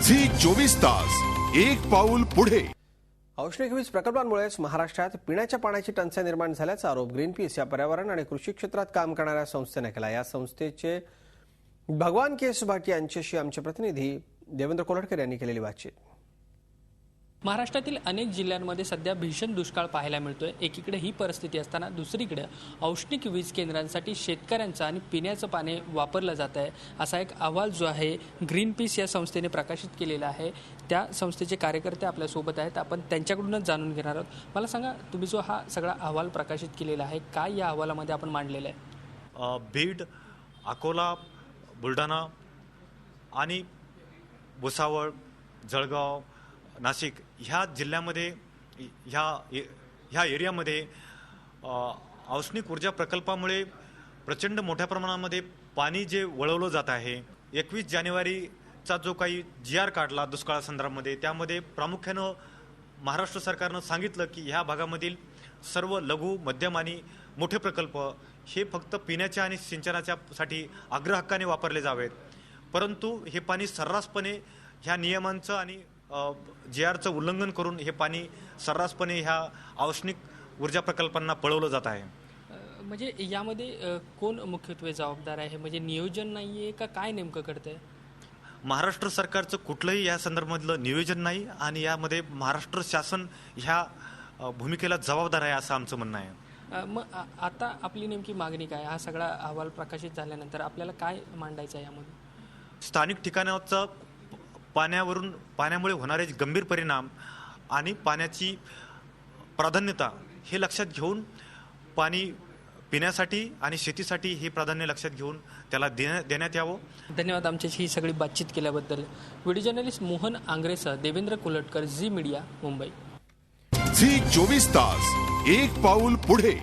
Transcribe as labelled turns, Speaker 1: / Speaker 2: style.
Speaker 1: Zee 24 तास एक पाऊल पुढे।
Speaker 2: औष्णिक वीज प्रकल्पांमुळेच महाराष्ट्रात पिण्याच्या पाण्याची टंचाई निर्माण झाल्याचा आरोप ग्रीनपीस या पर्यावरण आणि कृषी क्षेत्रात काम करणाऱ्या संस्थेने केला। या संस्थेचे भगवान केस भाट यांच्याशी आमचे प्रतिनिधी देवेंद्र कोल्हटकर यांनी केलेली बातचीत।
Speaker 3: महाराष्ट्रातील अनेक जिल्ह्यांमध्ये सध्या भीषण दुष्काळ पाहायला मिळतोय। एकीकडे ही परिस्थिती असताना दुसरीकडे औष्णिक वीज केंद्रांसाठी शेतकऱ्यांचं आणि पिण्याचं पाणी वापरलं जात आहे असा एक अहवाल जो आहे ग्रीनपीस या संस्थेने प्रकाशित केलेला आहे। त्या संस्थेचे कार्यकर्ते आपल्यासोबत आहेत, आपण त्यांच्याकडूनच जाणून घेणार आहोत। मला सांगा, तुम्ही जो हा सगळा अहवाल प्रकाशित केलेला आहे, काय या अहवालामध्ये आपण मांडलेलं आहे?
Speaker 4: बीड, अकोला, बुलढाणा आणि भुसावळ, जळगाव, नाशिक ह्या जिल्ह्यामध्ये ह्या एरियामध्ये औष्णिक ऊर्जा प्रकल्पामुळे प्रचंड मोठ्या प्रमाणामध्ये पाणी जे वळवलं जात आहे। 21 जानेवारीचा जो काही GR काढला दुष्काळासंदर्भामध्ये, त्यामध्ये प्रामुख्यानं महाराष्ट्र सरकारनं सांगितलं की ह्या भागामधील सर्व लघु, मध्यम आणि मोठे प्रकल्प हे फक्त पिण्याच्या आणि सिंचनाच्यासाठी अग्रहक्काने वापरले जावेत। परंतु हे पाणी सर्रासपणे ह्या नियमांचं आणि GRचं उल्लंघन करून हे पाणी सर्रासपणे ह्या औष्णिक ऊर्जा प्रकल्पांना पळवलं जात आहे।
Speaker 3: म्हणजे यामध्ये कोण मुख्यत्वे जबाबदार आहे? म्हणजे नियोजन नाही आहे का काय नेमकं घडतंय?
Speaker 4: महाराष्ट्र सरकारचं कुठलंही या संदर्भामधलं नियोजन नाही आणि यामध्ये महाराष्ट्र शासन ह्या भूमिकेला जबाबदार आहे असं आमचं म्हणणं आहे।
Speaker 3: मग आता आपली नेमकी मागणी काय? हा सगळा अहवाल प्रकाशित झाल्यानंतर आपल्याला काय मांडायचं आहे यामध्ये?
Speaker 4: स्थानिक ठिकाणाचा पाण्यामुळे होणारे गंभीर परिणाम आणि पाण्याची प्राधान्यता हे लक्षात घेऊन पाणी पिण्यासाठी आणि शेतीसाठी हे प्राधान्य लक्षात घेऊन त्याला देण्यात यावं।
Speaker 3: धन्यवाद आमच्याशी ही सगळी बातचीत केल्याबद्दल। व्हिडिओ जर्नलिस्ट मोहन आंग्रेसह देवेंद्र कोल्हटकर, झी मीडिया, मुंबई।
Speaker 1: झी 24 तास एक पाऊल पुढे।